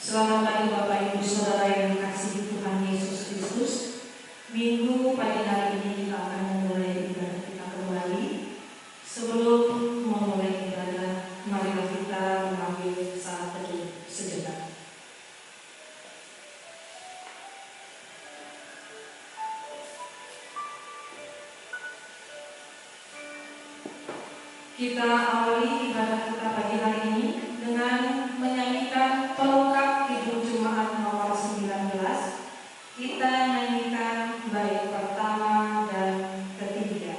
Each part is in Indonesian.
Selamat pagi Bapak Ibu Saudara yang dikasihi Tuhan Yesus Kristus. Minggu pagi hari ini kita akan memulai ibadah kita kembali. Sebelum memulai ibadah, marilah kita mengambil saat teduh sejenak. Kita awali ibadah kita pagi hari ini dengan menyanyikan pelengkap Hidup Jemaat nomor 19. Kita nyanyikan bait pertama dan ketiga.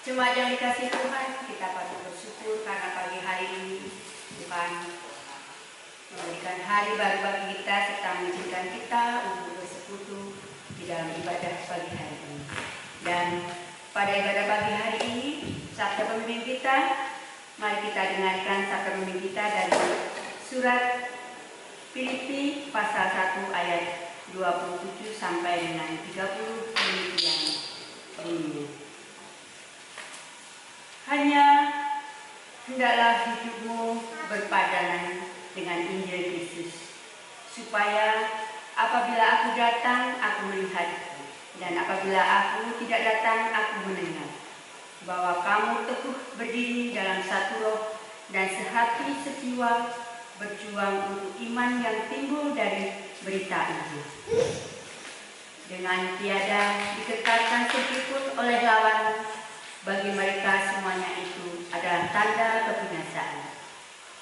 Jemaat yang dikasihi Tuhan, kita patut bersyukur karena pagi hari ini Tuhan memberikan hari baru bagi kita serta mengizinkan kita untuk bersekutu di dalam ibadah pagi hari ini. Dan pada ibadah pagi hari ini, sabda pemimpin kita, mari kita dengarkan sabda pemimpin kita dari surat Filipi pasal 1 ayat 27 sampai dengan 30 demikian bunyinya. Hanya hendaklah hidupmu berpadanan dengan Injil Kristus, supaya apabila aku datang, aku melihat, dan apabila aku tidak datang, aku mendengar, bahwa kamu teguh berdiri dalam satu roh dan sehati sejiwa, berjuang untuk iman yang timbul dari berita Injil, dengan tiada dikekalkan sedikitpun oleh lawan. Bagi mereka semuanya itu adalah tanda kebinasaan,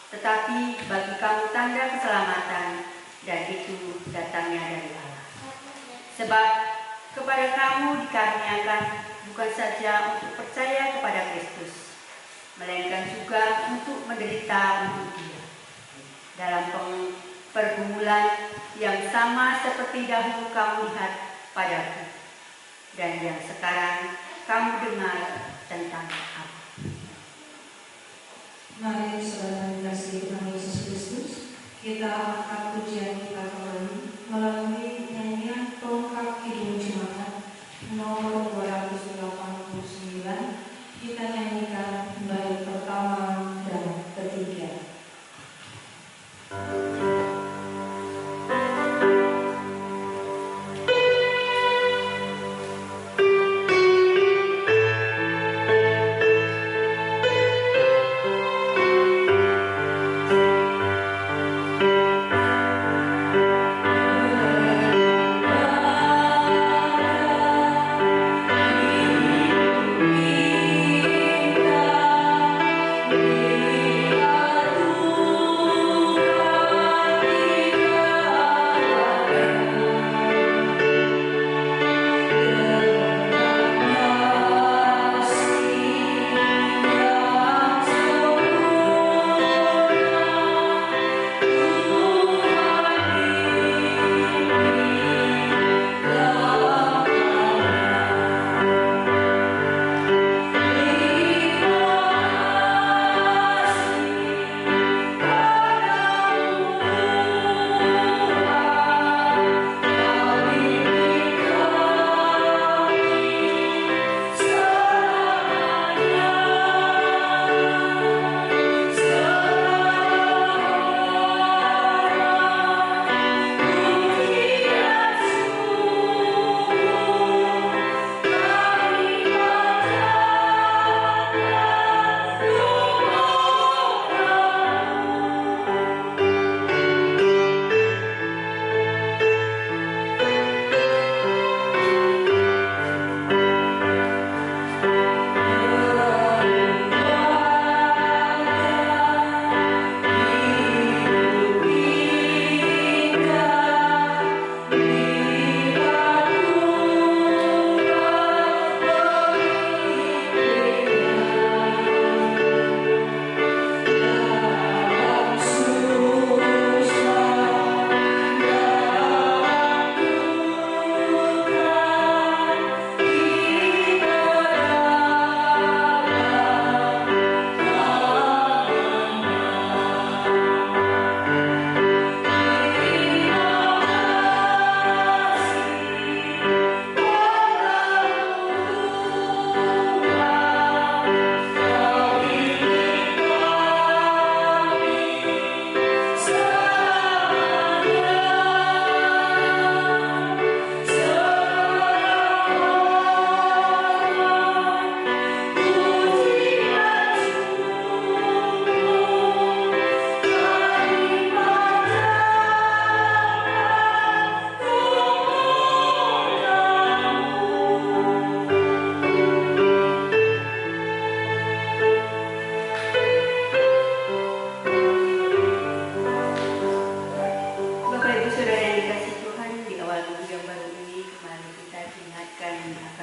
tetapi bagi kamu tanda keselamatan, dan itu datangnya dari Allah. Sebab kepada kamu dikaruniakan bukan saja untuk percaya kepada Kristus, melainkan juga untuk menderita untuk Dia, dalam pergumulan yang sama seperti dahulu kamu lihat padaku, dan yang sekarang kamu dengar tentang aku. Mari saudara dikasihi Tuhan Yesus Kristus, kita angkat pujian kita kembali melalui nyanyian pelengkap Hidup Jemaat nomor 289. Kita nyanyikan bait pertama dan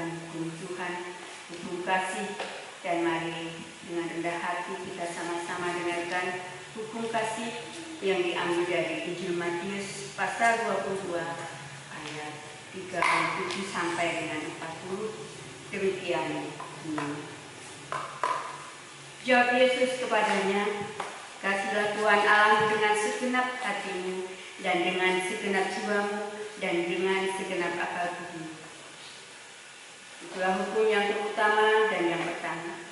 mendengarkan hukum Tuhan, hukum kasih, dan mari dengan rendah hati kita sama-sama dengarkan hukum kasih yang diambil dari Injil Matius pasal 22 ayat 37 sampai dengan 40. Demikian bunyi. Jawab Yesus kepadanya, "Kasihlah Tuhan Allahmu dengan segenap hatimu dan dengan segenap jiwamu dan dengan segenap akal budimu." Itulah hukum yang terutama dan yang pertama.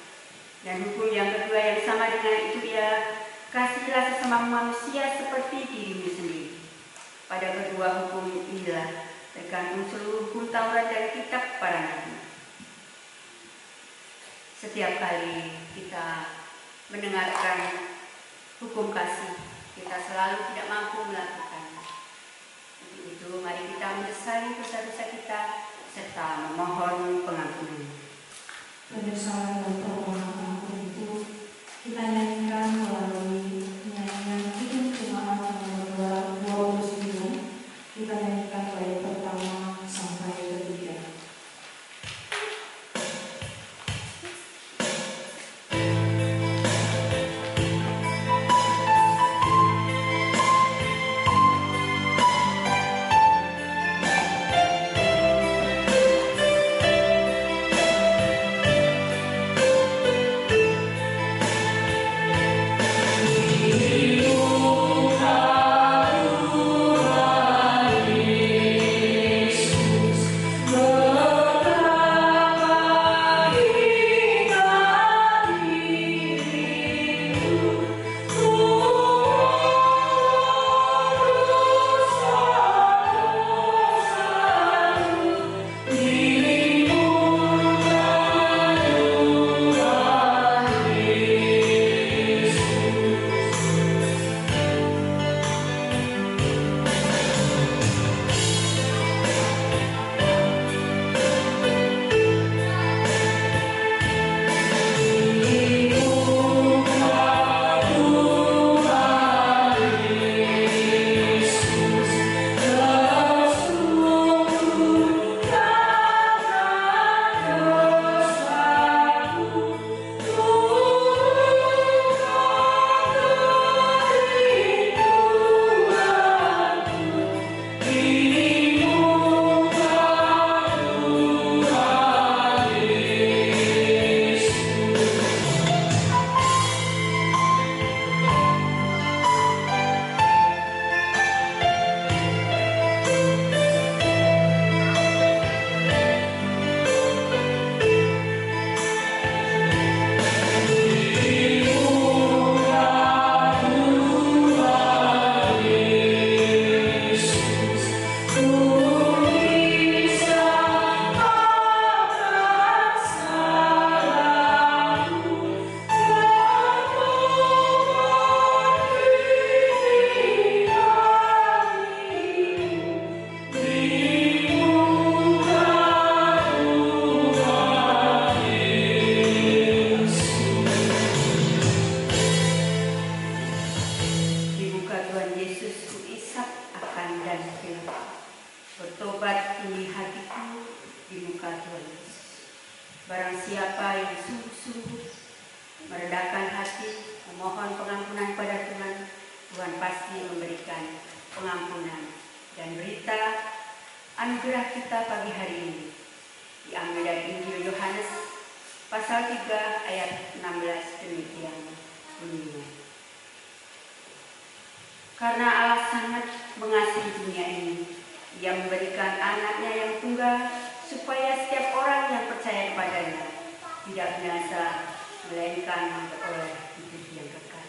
Dan hukum yang kedua yang sama dengan itu ialah, "Kasihilah sesama manusia seperti dirimu sendiri." Pada kedua hukum inilah tergantung seluruh hukum Taurat dan kitab para nabi. Setiap kali kita mendengarkan hukum kasih, kita selalu tidak mampu melakukannya. Untuk itu, mari kita menyesali dosa-dosa kita serta memohon pengampunan. Penyesalan dan permohonan ampun itu kita nyanyikan melalui nyanyian Kidung Jemaat nomor 29. Kita nyanyikan bait pertama sampai ketiga. Bertobat ini hatiku di muka Tuhan Yesus. Barang siapa yang sungguh-sungguh merendahkan hati, memohon pengampunan pada Tuhan, Tuhan pasti memberikan pengampunan. Dan berita anugerah kita pagi hari ini diambil dari Injil Yohanes pasal 3 ayat 16, demikian bunyinya. Karena Allah sangat mengasihi dunia ini, Ia memberikan anaknya yang tunggal, supaya setiap orang yang percaya kepadanya tidak binasa, melainkan beroleh hidup yang kekal.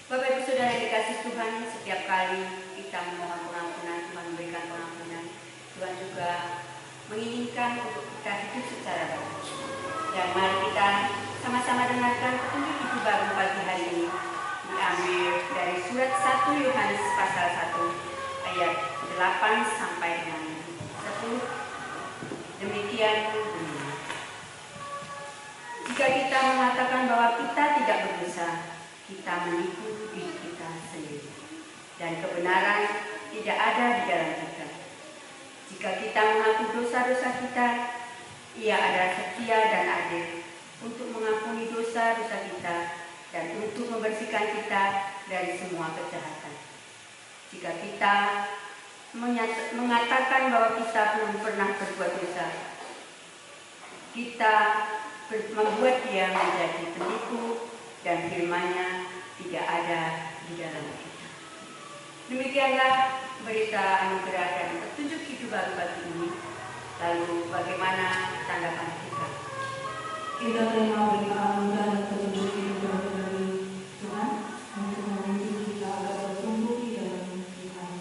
Bapak Ibu Saudara yang dikasihi Tuhan, setiap kali kita memohon pengampunan, Tuhan memberikan pengampunan. Tuhan juga menginginkan untuk kita hidup secara baik. Dan mari kita sama-sama dengarkan petunjuk hidup baru pagi hari ini, diambil dari surat 1 Yohanes pasal 1 ayat 8 sampai dengan 10. Demikian bunyinya. Jika kita mengatakan bahwa kita tidak berdosa, kita menipu diri kita sendiri, dan kebenaran tidak ada di dalam kita. Jika kita mengaku dosa-dosa kita, Ia adalah setia dan adil untuk mengampuni dosa-dosa kita dan untuk membersihkan kita dari semua kejahatan. Jika kita mengatakan bahwa kita belum pernah berbuat dosa, kita membuat Dia menjadi penipu dan firman-Nya tidak ada di dalam kita. Demikianlah berita anugerah dan petunjuk hidup baru bagi ini. Lalu bagaimana tanggapan kita? Kita terima berita anugerah dan petunjuk hidup baru dari Tuhan untuk membantu kita agar bertumbuh di dalam Tuhan.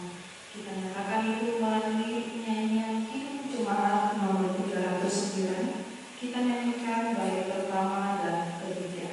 Kita nyatakan itu melalui nyanyian Hidup Jemaat nomor 309. Kita nyanyikan bait pertama dan ketiga.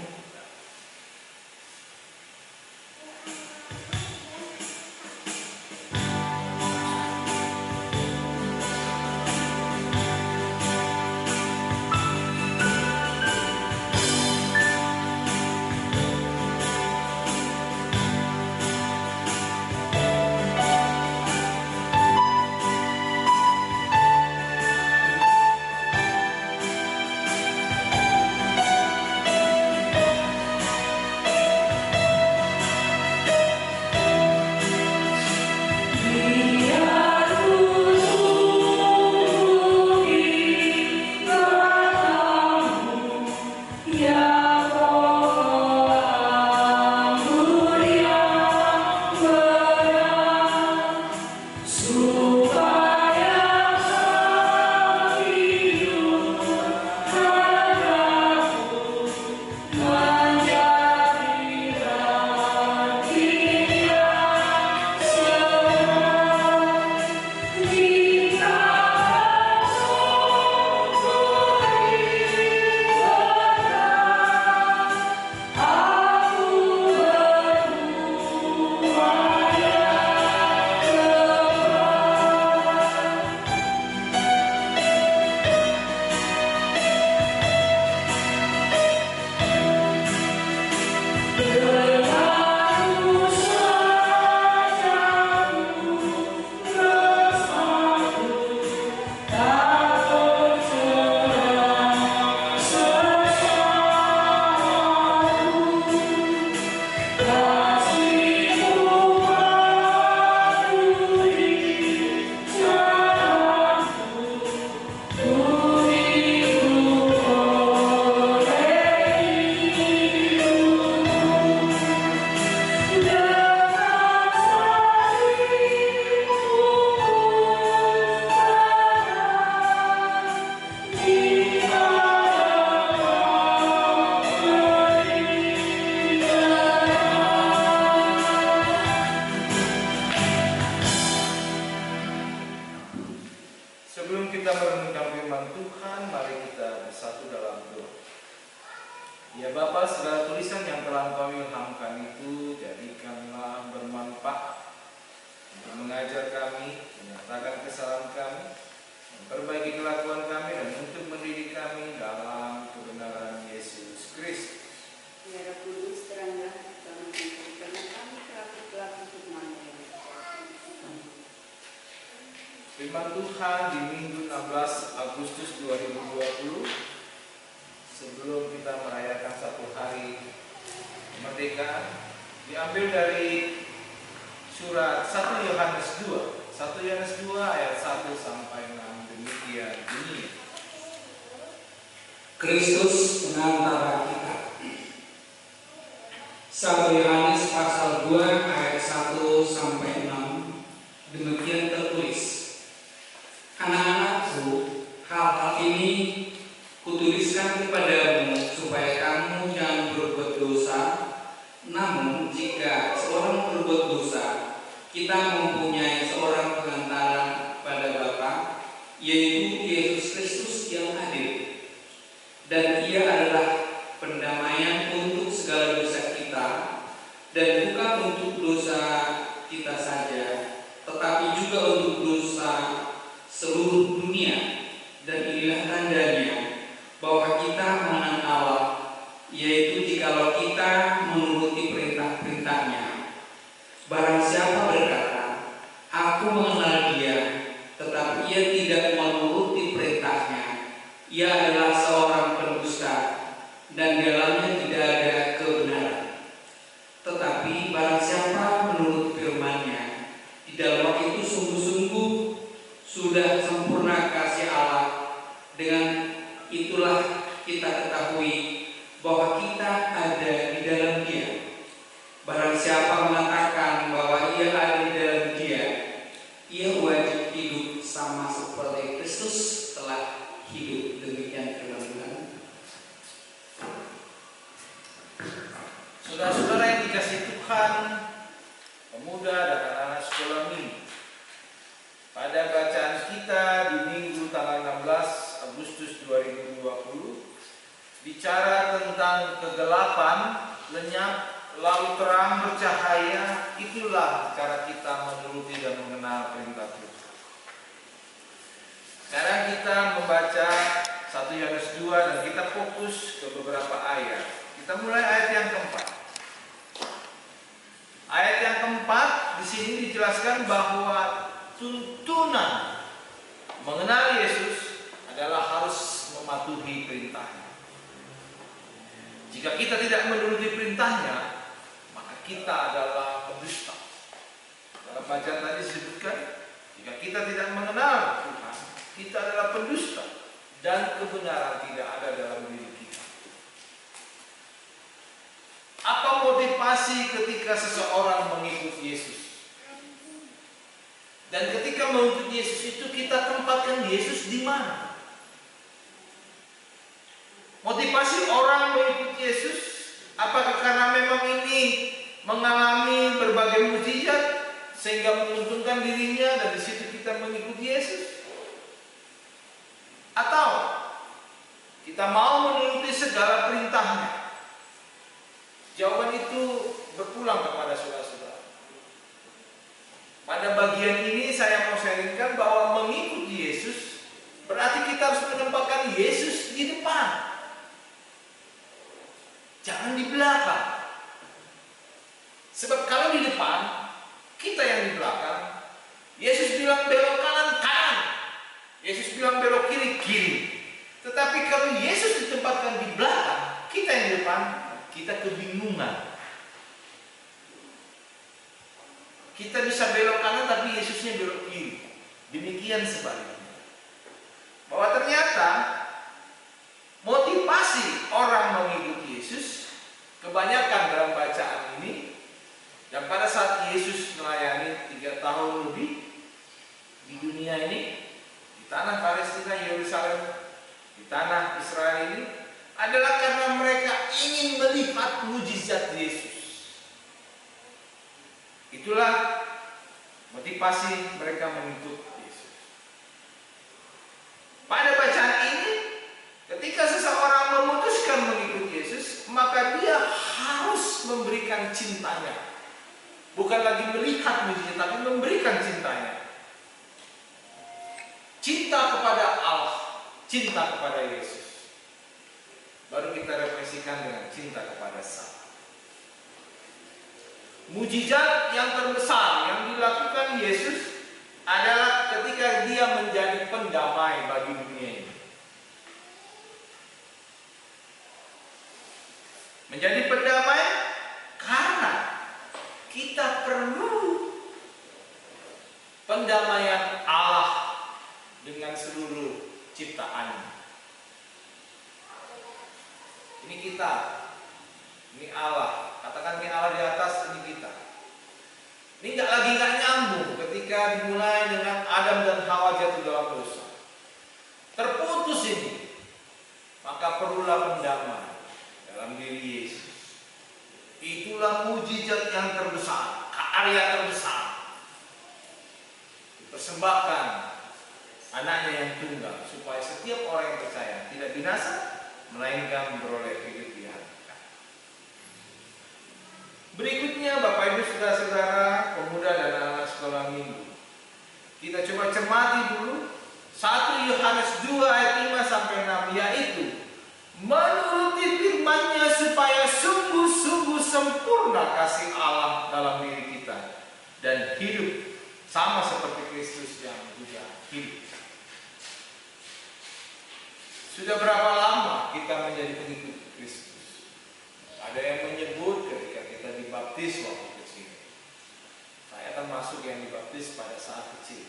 Sebelum kita merenungkan firman Tuhan, mari kita bersatu dalam doa. Ya Bapa, segala tulisan yang telah Engkau ilhamkan itu jadikanlah bermanfaat untuk mengajar kami, menyatakan kesalahan kami, memperbaiki kelakuan kami, dan untuk mendidik kami dalam kebenaran Yesus Kristus. Ya Roh Kudus, teranglah kami karena kami pelaku-pelaku firman. Firman Tuhan di Minggu 16 Agustus 2020, sebelum kita merayakan satu hari kemerdekaan, diambil dari surat 1 Yohanes 2. 1 Yohanes 2 ayat 1 sampai 6, demikian bunyi. Kristus pengantara kita. 1 Yohanes pasal 2 ayat 1 sampai 6, demikian tertulis. Anak-anakku, hal-hal ini kutuliskan kepadamu supaya kamu jangan berbuat dosa. Namun jika seorang berbuat dosa, kita mempunyai seorang pengantara pada Bapa, yaitu Yesus Kristus yang adil. Dan Ia adalah pendamaian untuk segala dosa kita, dan bukan untuk dosa kita saja, tetapi juga untuk dosa seluruh dunia. Dan inilah tandanya bahwa kita mengenal Allah, yaitu jikalau kita menuruti perintah-perintahnya. Barang siapa berkata, aku mengenal Dia, tetapi ia itulah kita ketahui bahwa kita ada di dalam Dia. Barang siapa mengatakan bahwa ia ada di dalam Dia, ia wajib hidup sama seperti Kristus telah hidup. Demikian firman Tuhan. Saudara-saudara yang dikasihi Tuhan, pemuda dan anak-anak sekolah minggu, pada bacaan kita di Minggu tanggal 16 Agustus 2020 bicara tentang kegelapan lenyap lalu terang bercahaya. Itulah cara kita menuruti dan mengenal perintah Tuhan. Sekarang kita membaca 1 Yohanes 2 dan kita fokus ke beberapa ayat. Kita mulai ayat yang keempat. Ayat yang keempat di sini dijelaskan bahwa tuntunan mengenal Yesus adalah harus mematuhi perintahnya. Jika kita tidak menuruti perintahnya, maka kita adalah pendusta. Dalam bacaan tadi disebutkan, jika kita tidak mengenal Tuhan, kita adalah pendusta dan kebenaran tidak ada dalam diri kita. Apa motivasi ketika seseorang mengikut Yesus? Dan ketika mengikut Yesus itu kita tempatkan Yesus di mana? Motivasi orang mengikut Yesus, apakah karena memang ini mengalami berbagai mukjizat sehingga menguntungkan dirinya dan di situ kita mengikuti Yesus? Atau kita mau menuruti segala perintahnya? Jawaban itu berpulang kepada saudara-saudara. Pada bagian ini saya mau sharingkan bahwa mengikuti Yesus berarti kita harus menempatkan Yesus di depan. Jangan di belakang. Sebab kalau di depan, kita yang di belakang. Yesus bilang belok kanan, kanan. Yesus bilang belok kiri, kiri. Tetapi kalau Yesus ditempatkan di belakang, kita yang di depan, kita kebingungan. Kita bisa belok kanan tapi Yesusnya belok kiri. Demikian sebaliknya. Bahwa ternyata motivasi orang mengikuti Yesus kebanyakan dalam bacaan ini, dan pada saat Yesus melayani 3 tahun lebih di dunia ini, di tanah Palestina, Yerusalem, di tanah Israel ini, adalah karena mereka ingin melihat mujizat Yesus. Itulah motivasi mereka mengikut Yesus. Pada bacaan ini, ketika seseorang memutuskan mengikut Yesus, maka dia harus memberikan cintanya. Bukan lagi melihat mujizat, tapi memberikan cintanya. Cinta kepada Allah, cinta kepada Yesus. Baru kita refleksikan dengan cinta kepada Sang. Mujizat yang terbesar yang dilakukan Yesus adalah ketika dia menjadi pendamai bagi dunia ini. Menjadi pendamai karena kita perlu pendamaian Allah dengan seluruh ciptaannya. Ini kita, ini Allah. Katakan ini Allah di atas, ini kita. Ini nggak nyambung ketika dimulai dengan Adam dan Hawa jatuh dalam dosa. Terputus ini, maka perlulah pendamai dalam diri Yesus. Itulah mujizat yang terbesar, karya terbesar. Dipersembahkan anaknya yang tunggal supaya setiap orang yang percaya tidak binasa, melainkan beroleh hidup yang kekal. Berikutnya Bapak Ibu Saudara-saudara, pemuda dan anak sekolah minggu, kita coba cermati dulu 1 Yohanes 2 ayat 5 sampai 6, yaitu menuruti firman-Nya supaya sungguh-sungguh sempurna kasih Allah dalam diri kita dan hidup sama seperti Kristus yang juga hidup. Sudah berapa lama kita menjadi pengikut Kristus? Ada yang menyebut ketika kita dibaptis waktu kecil. Saya termasuk yang dibaptis pada saat kecil.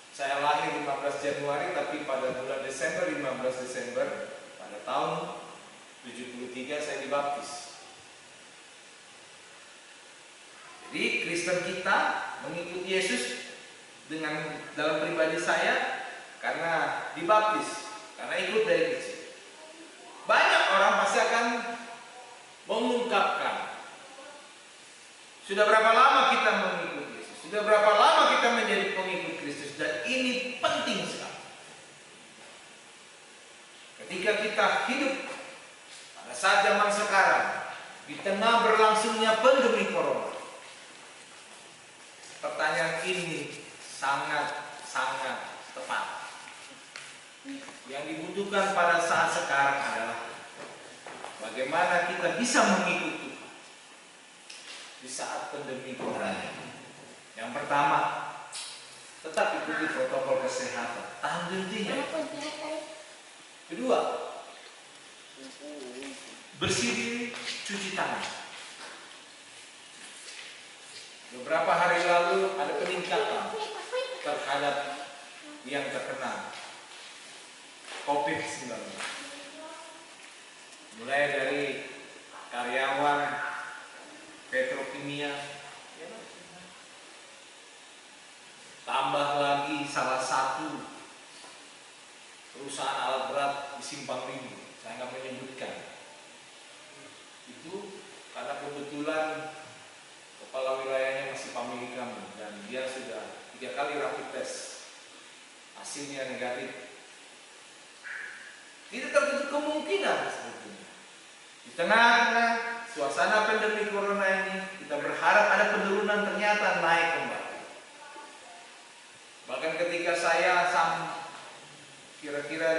Saya lahir 15 Januari, tapi pada bulan Desember, 15 Desember, tahun 73 saya dibaptis. Jadi Kristen kita mengikuti Yesus dalam pribadi saya karena dibaptis, karena ikut dari kecil. Banyak orang pasti akan mengungkapkan, sudah berapa lama kita mengikuti Yesus, sudah berapa lama kita menjadi pengikut Kristus, dan ini penting sekali. Ketika kita hidup pada saat zaman sekarang, di tengah berlangsungnya pandemi corona, pertanyaan ini sangat tepat. Yang dibutuhkan pada saat sekarang adalah bagaimana kita bisa mengikuti di saat pandemi corona. Yang pertama, tetap ikuti protokol kesehatan, tahan dirinya. Kedua, bersih diri, cuci tangan. Beberapa hari lalu ada peningkatan terhadap yang terkena COVID-19. Mulai dari karyawan petrokimia, tambah lagi salah satu perusahaan alat berat di Simpang Rindu, saya nggak menyebutkan. Itu karena kebetulan kepala wilayahnya masih pemilik kami dan dia sudah 3 kali rapid test, hasilnya negatif. Tidak tertutup kemungkinan sebetulnya di tengah-tengah suasana pandemi corona ini kita berharap ada penurunan, ternyata naik kembali. Bahkan ketika saya kira-kira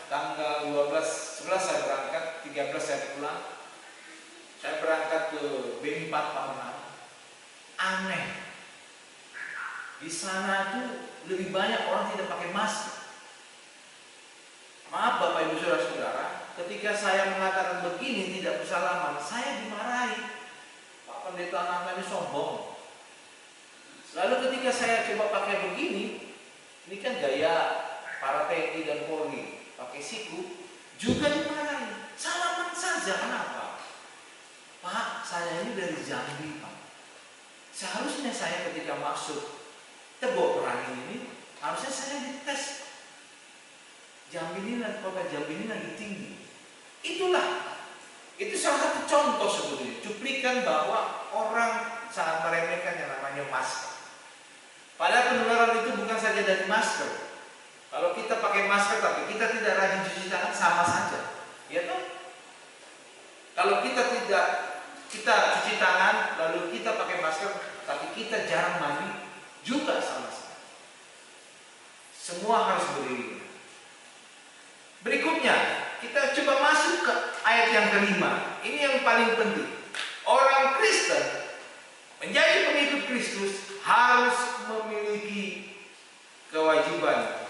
tanggal 11 saya berangkat, 13 saya pulang. Saya berangkat ke B4 Pamanang. Aneh, di sana tuh lebih banyak orang tidak pakai masker. Maaf Bapak Ibu Saudara-saudara, ketika saya mengatakan begini tidak bersalaman, saya dimarahi. Pak Pendeta namanya sombong. Lalu ketika saya coba pakai begini, ini kan gaya para TNI dan Polri, pakai siku, juga dimarahi. Salaman saja, kenapa? Pak, saya ini dari Jambi, Pak. Seharusnya saya ketika masuk Tebo Perangi ini, harusnya saya dites. Jambi ini, kota Jambi ini lagi tinggi. Itu salah satu contoh sebetulnya, cuplikan bahwa orang sangat meremehkan yang namanya masker. Padahal penularan itu bukan saja dari masker. Kalau kita pakai masker tapi kita tidak rajin cuci tangan, sama saja, ya toh? Kalau kita cuci tangan lalu kita pakai masker tapi kita jarang mandi, juga sama saja. Semua harus beriringan. Berikutnya, kita coba masuk ke ayat yang kelima. Ini yang paling penting. Orang Kristen menjadi pengikut Kristus harus memiliki kewajiban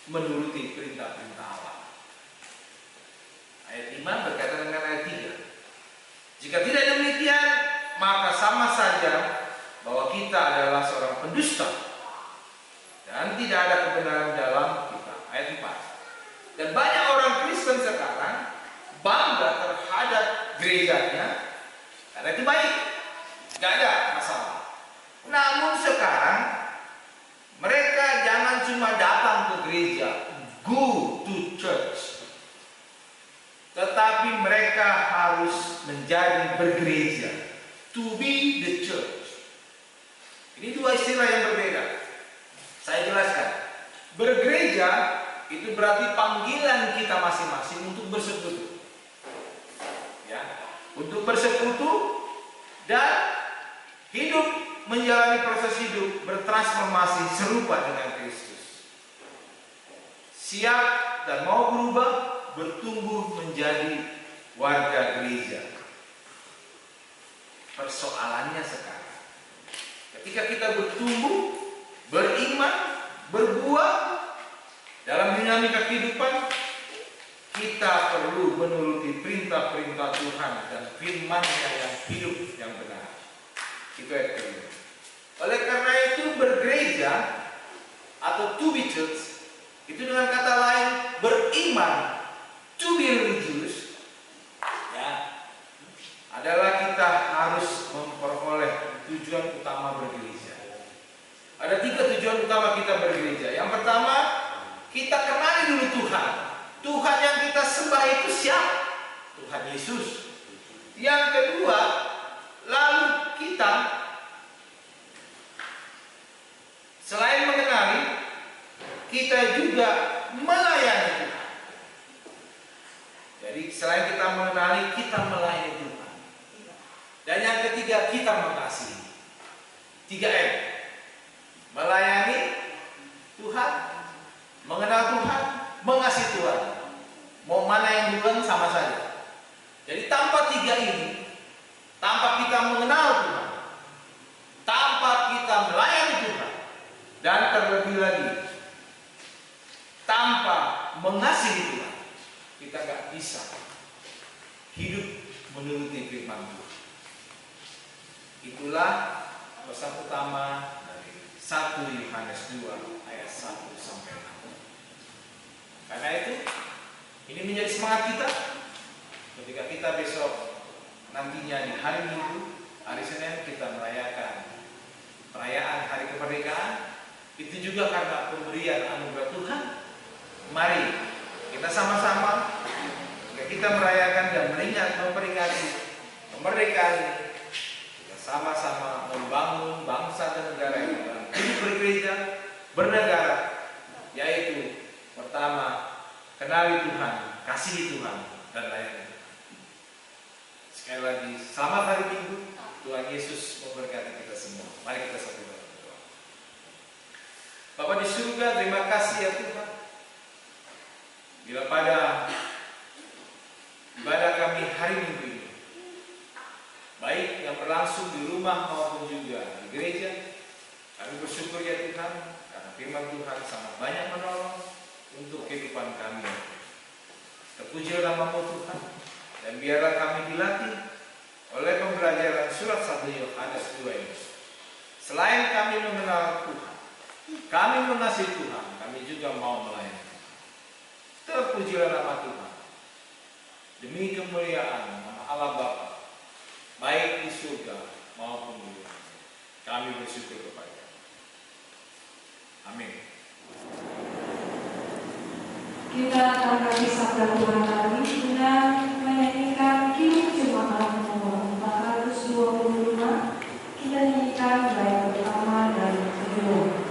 menuruti perintah-perintah Allah. Ayat 5 berkaitan dengan ayat 3. Jika tidak demikian, maka sama saja bahwa kita adalah seorang pendusta dan tidak ada kebenaran dalam kita. Ayat 4. Dan banyak orang Kristen sekarang bangga terhadap gerejanya karena itu baik, nggak ada masalah. Namun sekarang mereka jangan cuma datang ke gereja, go to church, tetapi mereka harus menjadi bergereja, to be the church. Ini dua istilah yang berbeda. Saya jelaskan. Bergereja itu berarti panggilan kita masing-masing untuk bersekutu, ya, untuk bersekutu dan hidup, menjalani proses hidup bertransformasi serupa dengan Kristus. Siap dan mau berubah, bertumbuh menjadi warga gereja. Persoalannya sekarang, ketika kita bertumbuh, beriman, berbuah dalam dinamika kehidupan, kita perlu menuruti perintah-perintah Tuhan dan firman-Nya yang hidup, yang benar. Itu ayat kelima. Oleh karena itu bergereja atau to be church itu dengan kata lain beriman, to be religious, bergereja. Yang pertama, kita kenali dulu Tuhan. Tuhan yang kita sembah itu siapa? Tuhan Yesus. Yang kedua, lalu kita selain mengenali, kita juga melayani Tuhan. Jadi selain kita mengenali, kita melayani Tuhan. Dan yang ketiga, kita mengasihi. 3M. Melayani Tuhan, mengenal Tuhan, mengasihi Tuhan. Mau mana yang duluan sama saja. Jadi tanpa 3 ini, tanpa kita mengenal Tuhan, tanpa kita melayani Tuhan, dan terlebih lagi tanpa mengasihi Tuhan, kita gak bisa hidup menuruti firman Tuhan. Itulah pesan utama dari 1 Yohanes 2 ayat 1 sampai 6. Karena itu, ini menjadi semangat kita ketika kita besok nantinya di hari Minggu, hari Senin kita merayakan perayaan Hari Kemerdekaan. Itu juga karena pemberian anugerah Tuhan. Mari kita sama-sama kita merayakan dan memperingati kemerdekaan ini. Kita sama-sama membangun bangsa dan negara yang hidup bergereja, bernegara, yaitu pertama, kenali Tuhan, kasihi Tuhan, dan layani Tuhan. Sekali lagi, selamat hari Minggu. Tuhan Yesus memberkati kita semua. Mari kita satu berdoa. Bapa di surga, terima kasih ya Tuhan. Bila pada ibadah kami hari Minggu ini, baik yang berlangsung di rumah maupun juga di gereja, kami bersyukur ya Tuhan, karena firman Tuhan sangat banyak menolong untuk kehidupan kami. Terpujilah nama-Mu Tuhan, dan biarlah kami dilatih oleh pembelajaran surat 1 Yohanes 2 ini. Selain kami mengenal Tuhan, kami mengasihi Tuhan, kami juga mau melayani. Terpujilah nama Tuhan, demi kemuliaan nama Allah Bapa, baik di surga maupun di bumi. Kami bersyukur kepada. Amin. Kita akan kasih sabda Tuhan kali dengan menyanyikan Kini Jemaat nomor 425. Kita nyanyikan bait pertama dan kedua.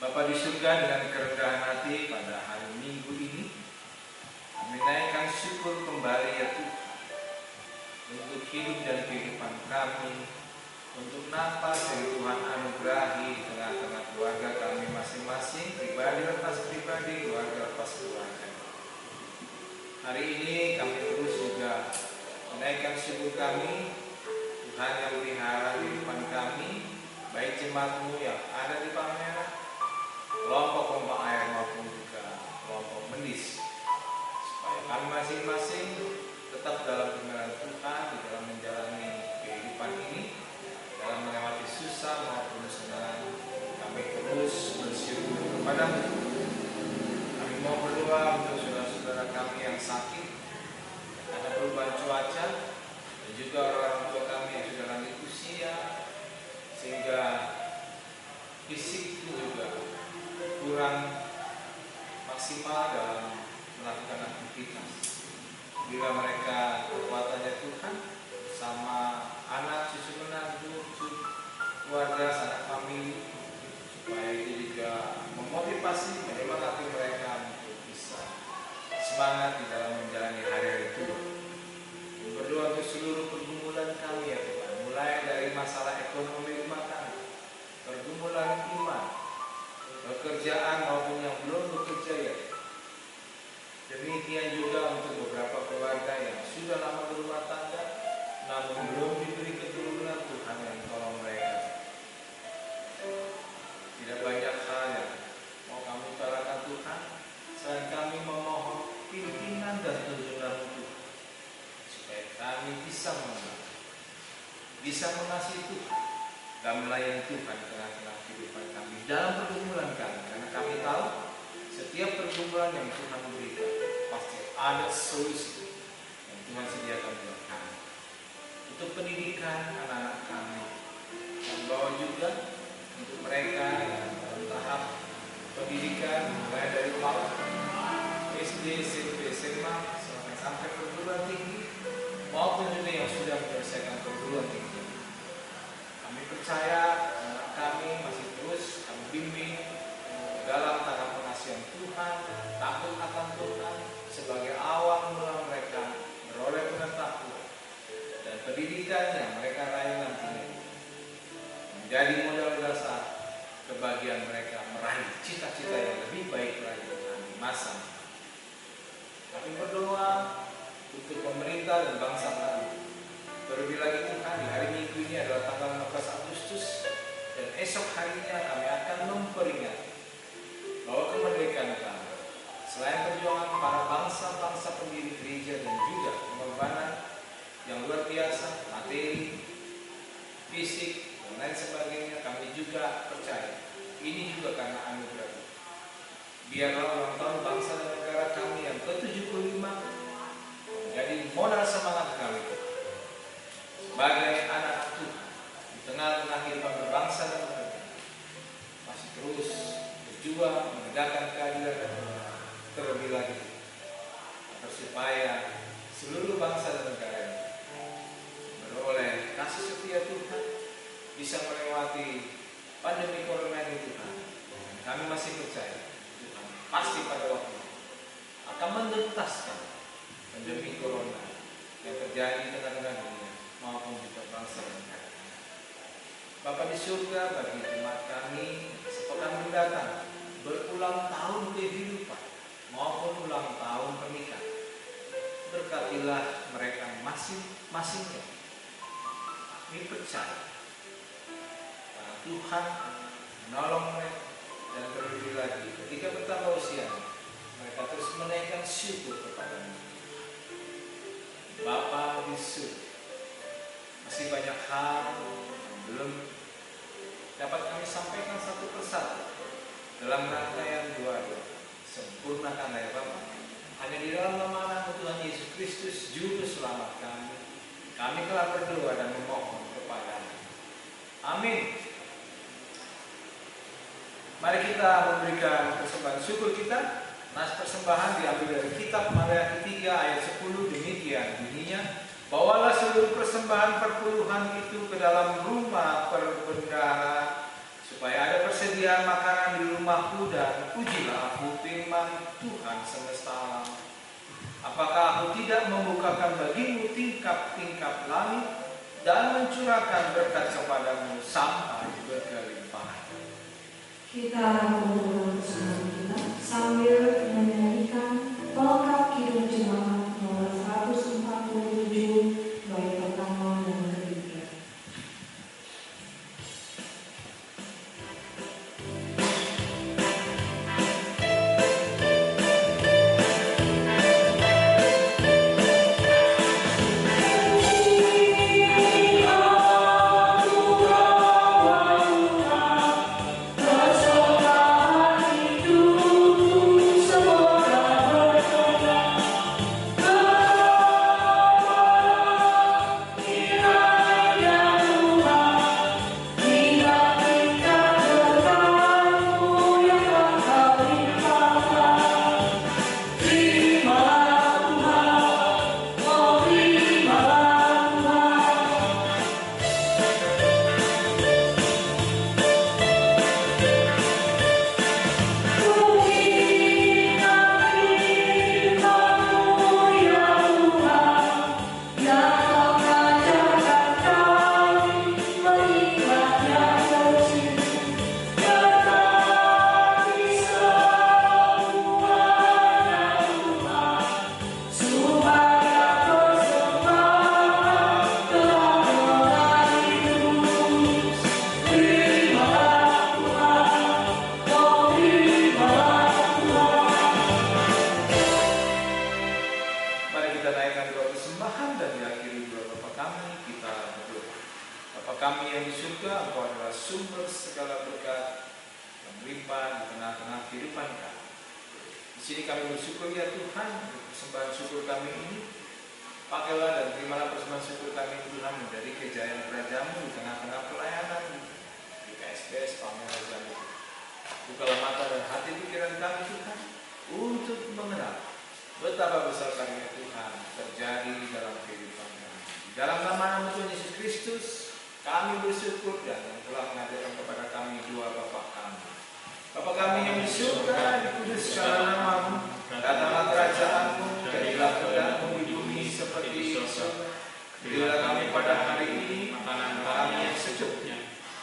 Bapa di surga, dengan kerendahan hati pada hari Minggu ini kami naikkan syukur kembali ya Tuhan untuk hidup dan kehidupan kami, untuk napas yang Tuhan anugerahi di tengah-tengah keluarga kami masing-masing, pribadi lepas pribadi, keluarga lepas keluarga. Hari ini kami terus juga menaikkan syukur kami, Tuhan yang melihara kehidupan kami, baik jemaat-Mu yang ada di Palmerah, kelompok-kelompok air maupun juga kelompok mendis, supaya kami masing-masing tetap dalam pemeliharaan Tuhan di dalam menjalani kehidupan ini, dalam melewati susah maupun senang. Kami terus bersyukur kepada-Mu. Kami mau berdoa untuk saudara-saudara kami yang sakit karena perubahan cuaca, dan juga orang tua kami yang sudah lanjut usia, sehingga fisik juga kurang maksimal dalam melakukan aktivitas. Bila mereka kekuatannya Tuhan sama anak, cucu menantu, keluarga, sanak famili, supaya itu juga memotivasi, menyemangati mereka untuk bisa semangat di dalam menjalani hari-hari Tuhan. Berdoa untuk seluruh pergumulan kami ya Tuhan, mulai dari masalah ekonomi rumah tangga, pergumulan iman, pekerjaan maupun yang belum bekerja ya. Demikian juga untuk beberapa keluarga yang sudah lama berumah tangga namun belum diberi keturunan, Tuhan yang tolong mereka. Tidak banyak hal yang mau kami utarakan Tuhan, selain kami memohon pimpinan dan tuntunan Tuhan, supaya kami bisa mengenal, bisa mengasihi Tuhan dan melayani Tuhan di tengah-tengah kehidupan kami, dalam pergumulan kami, karena kami tahu setiap pergumulan yang Tuhan berikan pasti ada solusi yang Tuhan sediakan buat kami. Untuk pendidikan anak-anak kami, dan bawa juga untuk mereka yang dalam tahap pendidikan mulai dari PAUD, SD, SMP, SMA sampai perguruan tinggi, maupun juga yang sudah menyelesaikan perguruan tinggi. Kami percaya anak kami masih terus kami bimbing dalam tahap pengasihan Tuhan, takut akan Tuhan sebagai awal mula mereka beroleh pengetahuan, dan pendidikan yang mereka raih nantinya menjadi modal dasar kebahagiaan mereka meraih cita-cita yang lebih baik lagi di masa. Kami berdoa untuk pemerintah dan bangsa kami. Terlebih lagi Tuhan, di hari Minggu ini adalah tanggal 16 Agustus, dan esok harinya kami akan memperingati bahwa kemerdekaan kami, selain perjuangan para bangsa-bangsa pendiri gereja dan juga pengorbanan yang luar biasa, materi, fisik, dan lain sebagainya, kami juga percaya ini juga karena anugerah. Biarlah ulang tahun bangsa dan negara kami yang ke-75 menjadi modal semangat kami sebagai anak Tuhan di tengah-tengah kehidupan berbangsa dan bernegara, masih terus berjuang menegakkan keadilan dan terlebih lagi agar supaya seluruh bangsa dan negara ini beroleh kasih setia Tuhan, bisa melewati pandemi corona ini Tuhan. Kami masih percaya Tuhan pasti pada waktu akan menuntaskan pandemi corona yang terjadi di tengah-tengah dunia maupun juga bangsa dan negara. Bapa di surga, bagi jemaat kami sepekan mendatang berulang tahun kehidupan maupun ulang tahun pernikahan, berkatilah mereka masing-masingnya. Kami percaya bahwa Tuhan menolong mereka, dan terlebih lagi ketika bertambah usia mereka terus menaikkan syukur kepada-Mu. Bapa di surga, masih banyak hal yang belum dapat kami sampaikan satu persatu dalam rangkaian doa-doa. Sempurnakan ya Bapa, hanya di dalam nama Anak Tuhan Yesus Kristus Juru Selamat kami telah berdoa dan memohon kepada-Mu. Amin. Mari kita memberikan persembahan syukur kita. Nas persembahan diambil dari kitab Maleakhi 3 ayat 10, demikian bunyinya: bawalah seluruh persembahan perpuluhan itu ke dalam rumah perbendahara, supaya ada persediaan makanan di rumahku, dan pujilah aku firman Tuhan semesta alam. Apakah aku tidak membukakan bagimu tingkap-tingkap langit dan mencurahkan berkat kepadamu sampai berkelimpahan? Kita berdoa bersama kita sambil menyanyikan pelengkap Kidung Jemaat nomor 147 bait pertama dan ketiga. Kami yang di surga, Engkau adalah sumber segala berkat yang melimpah di tengah-tengah kehidupan kami. Di sini kami bersyukur ya Tuhan, untuk persembahan syukur kami ini. Pakailah dan terimalah persembahan syukur kami Tuhan menjadi kejayaan kerajaan-Mu di tengah-tengah pelayanan di KSPS Pameran Jambi. Bukalah mata dan hati pikiran kami Tuhan untuk mengenal betapa besar karunia Tuhan terjadi di dalam kehidupan kami. Di dalam nama Tuhan Yesus Kristus kami bersyukur dan telah mengajarkan kepada kami dua Bapa kami. Bapa kami yang di surga, dikuduskanlah nama-Mu, datanglah kerajaan-Mu, jadilah kehendak-Mu di bumi seperti di surga. Berilah kami pada hari ini makanan kami yang secukupnya,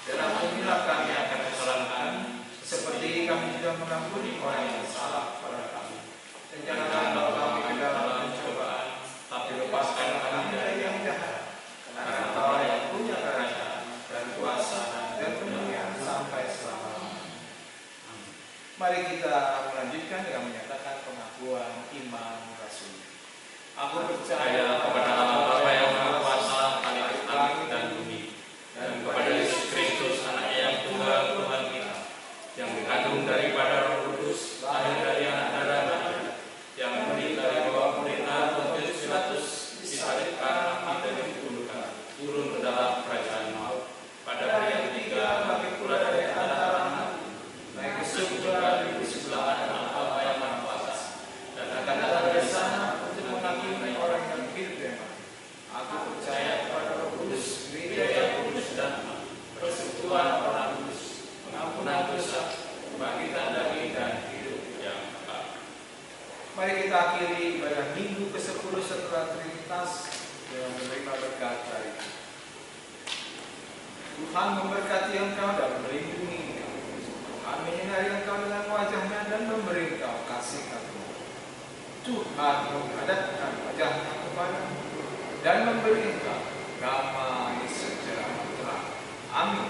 dan ampunilah kami akan kesalahan kami, seperti kami juga mengampuni orang yang salah kepada kami. Dan janganlah bawa kami ke dalam pencobaan, tapi lepaskan kami dari yang jahat. Karena Engkau yang punya kerajaan dan kuasa dan kemuliaan sampai selama-lamanya. Mari kita melanjutkan dengan menyatakan pengakuan iman Rasul. Aku percaya kepada Allah Bapa yang Maha Kuasa, Khalik langit dan bumi, dan kepada Yesus Kristus, Anaknya yang tunggal Tuhan kita, yang dikandung daripada Roh Kudus, lahir dari anak darah Maria, yang menderita di bawah pemerintahan Pontius Pilatus, disalibkan, mati dan dikuburkan, turun ke dalam kerajaan maut. Pada hari yang ketiga bangkit pula dari antara mati, naik ke surga di sebelah kanan Allah Bapa yang Maha Kuasa, dan akan datang dari sana untuk menghakimi orang yang hidup dan mati. Aku percaya kepada Roh Kudus, gereja yang kudus dan persekutuan orang kudus, pengampunan dosa, kebangkitan daging dan hidup yang kekal. Mari kita akhiri ibadah minggu ke-10 setelah Trinitas dengan menerima berkat dari Tuhan. Tuhan memberkati engkau dan melindungi engkau. Tuhan menyinari engkau dengan wajah-Nya dan memberi engkau kasih karunia. Tuhan menghadapkan wajah-Nya kepadamu dan memberi engkau damai sejahtera. Amin.